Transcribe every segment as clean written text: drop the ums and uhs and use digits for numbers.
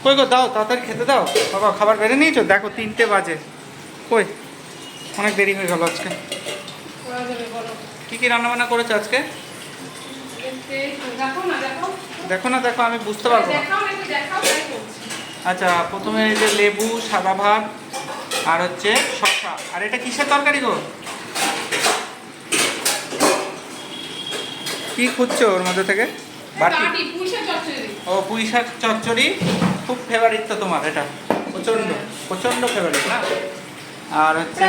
কই গো, দাও তাড়াতাড়ি খেতে দাও। বাবা খাবার বেড়ে নিয়েছো? দেখো 3টে বাজে। কই, অনেক দেরি হয়ে গেল আজকে। কি কি রান্না বান্না করেছো আজকে? দেখো না, দেখো, আমি বুঝতে পারবো না। আচ্ছা, প্রথমে এই যে লেবু, সাদা ভাত, আর হচ্ছে শসা। আর এটা কিসের তরকারি গো? কি খুঁজছো ওর মধ্যে থেকে? বাটি? ও, পুঁই শাক চচ্চড়ি। খুব ফেভারিট তো তোমার এটা, প্রচন্ড প্রচন্ড ফেভারিট না? আর হচ্ছে,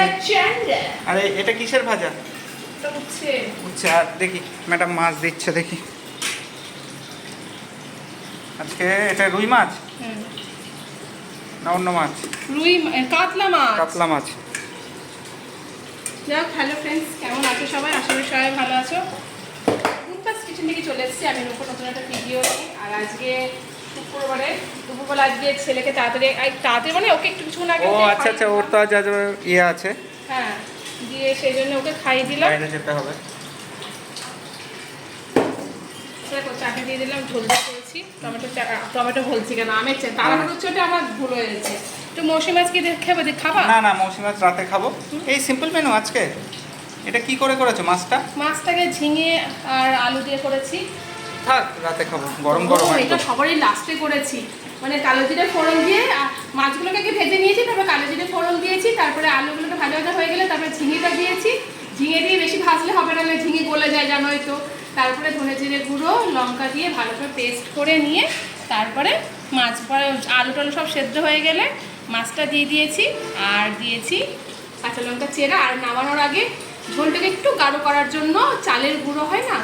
আরে এটা কিসের ভাজা? উচ্ছে। আর দেখি ম্যাডাম মাছ দিচ্ছে, দেখি আজকে এটা রুই মাছ না অন্য মাছ? কাতলা মাছ। কাতলা মাছ। যাক, হ্যালো ফ্রেন্ডস, কেমন আছো সবাই? আশা করি সবাই ভালো আছো। রুমপাস কিচেন থেকে চলে এসেছি আমি, নতুন একটা ভিডিও। আর আজকে শুক্রবারে দুপুরবেলা আজকে ছেলেকে তাড়াতাড়ি মানে ওকে একটু কিছু না। ও আচ্ছা আচ্ছা, ওর তো আজ ইয়ে আছে। হ্যাঁ, দিয়ে সেই জন্য ওকে খাইয়ে দিলাম। বাইরে যেতে হবে। দেখো চাটনি দিয়ে দিলাম, ঝোল দিয়ে করেছি। টমেটো বলছি কেন, আমের চাটনি। তাড়াহুড়োর চোটে আমার ভুল হয়ে গেছে। একটু মৌসুমী মাছ কি খাবা? না না, মৌসুমী মাছ রাতে খাবো। এই সিম্পল মেনু আজকে। এটা কি করে করেছো মাছটা? মাছটাকে ঝিঙে আর আলু দিয়ে করেছি। থাক, রাতে খাবো, গরম গরম এটা একদম। সবারই লাস্টে করেছি, মানে কালো জিরে ফোড়ন দিয়ে মাছগুলোকে আগে ভেজে নিয়েছি, তারপরে কালো জিরে ফোড়ন দিয়েছি, তারপরে আলুগুলোকে ভাজা ভাজা হয়ে গেলে তারপরে ঝিঙেটা দিয়েছি। ঝিঙে দিয়ে বেশি ভাজলে হবে না, ঝিঙে গলে যায় জানোই তো। তারপরে ধনে জিরে গুঁড়ো, লঙ্কা দিয়ে ভালো করে পেস্ট করে নিয়ে তারপরে মাছ পরে আলু টালু সব সেদ্ধ হয়ে গেলে মাছটা দিয়ে দিয়েছি। আর দিয়েছি কাঁচা লঙ্কা চেরা। আর নামানোর আগে ঝোলটাকে একটু গাঢ় করার জন্য চালের গুঁড়ো হয় না,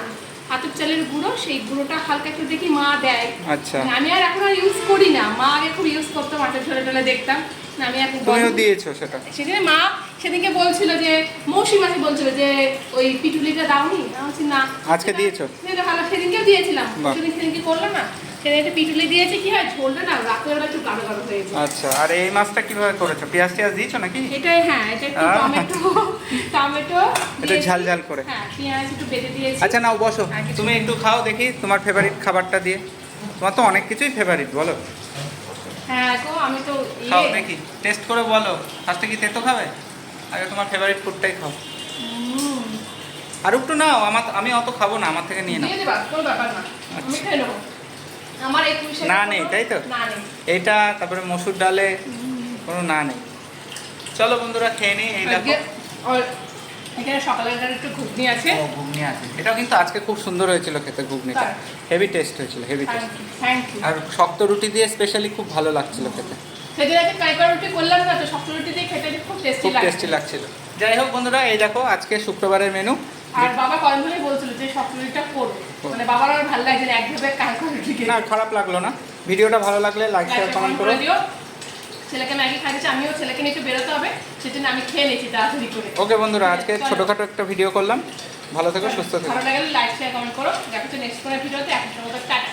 আতপ চালের গুঁড়ো, সেই গুঁড়োটা হালকা একটু দেখি মা দেয়। আচ্ছা, আমি আর এখন আর ইউজ করি না, মা আগে খুব ইউজ করতো, মাছের ঝোলে টোলে দেখতাম না। আমি এখন তুমিও দিয়েছো সেটা? সেদিনে মা সেদিনকে বলছিল যে মৌসুমী মাসে বলছিল যে ওই পিটুলিটা দাওনি, আমি বলছি না। আজকে দিয়েছো? ভালো, সেদিনকেও দিয়েছিলাম। সেদিনকে করলাম না, সেদিন একটা পিটুলি দিয়েছে। কি হয়, ঝোলটা না রাত্রেবেলা একটু গাঢ় গাঢ় হয়ে যায়। আচ্ছা, আর এই মাছটা কিভাবে করেছো? পেঁয়াজ টিয়াজ দিয়েছো নাকি? এটাই, হ্যাঁ, এটা একটু টমেটো এটা ঝাল ঝাল করে। হ্যাঁ, পেঁয়াজ একটু বেটে দিয়েছি। আচ্ছা নাও বসো, তুমি একটু খাও দেখি তোমার ফেভারিট খাবারটা দিয়ে। তোমার তো অনেক কিছুই ফেভারিট, বলো। হ্যাঁ গো, আমি তো খাও দেখি, টেস্ট করে বলো। ফার্স্টে কি তেতো খাবে? আগে তোমার ফেভারিট ফুডটাই খাও। আর একটু নাও, আমি অত খাবো না, আমার থেকে নিয়ে নাও। দিয়ে দেবা, কোনো ব্যাপার না, আমি খেয়ে নেবো। আমার এই পুঁই শাক না নেই, তাই তো? না নেই। এইটা তারপরে মসুর ডালে কোনো না নেই। চলো বন্ধুরা খেয়ে নিই। এই দেখো এখানে সকালের একটু ঘুগনি আছে। ও, ঘুগনি আছে। এটাও কিন্তু আজকে খুব সুন্দর হয়েছিল খেতে, ঘুগনিটা হেভি টেস্ট হয়েছিল, হেভি টেস্ট। Thank you. আর শক্ত রুটি দিয়ে স্পেশালি খুব ভালো লাগছিল খেতে। সেদিন একটা কাইকার রুটি করলাম না, তো শক্ত রুটি দিয়ে খেতে খুব টেস্টি লাগছিল। যাই হোক বন্ধুরা, এই দেখো আজকে শুক্রবারের মেনু। আর বাবা কয়েক ধরে বলছিল যে শক্ত রুটিটা করবে, মানে বাবার আর ভালো লাগছে না একভাবে কাইকার রুটি খেতে। না, খারাপ লাগলো না। ভিডিওটা ভালো লাগলে লাইক শেয়ার কমেন্ট করো। ছেলেকে ম্যাগি খাইয়েছি, আমিও ছেলেকে নিয়ে একটু বেরোতে হবে, সেজন্য আমি খেয়ে নিয়েছি তাড়াতাড়ি করে। ওকে বন্ধুরা, আজকে ছোটখাটো একটা ভিডিও করলাম। ভালো থেকো, সুস্থ থেকো। ভালো লাগলে লাইক শেয়ার কমেন্ট করো। দেখা হচ্ছে নেক্সট কোনো ভিডিওতে। এখন টাটা।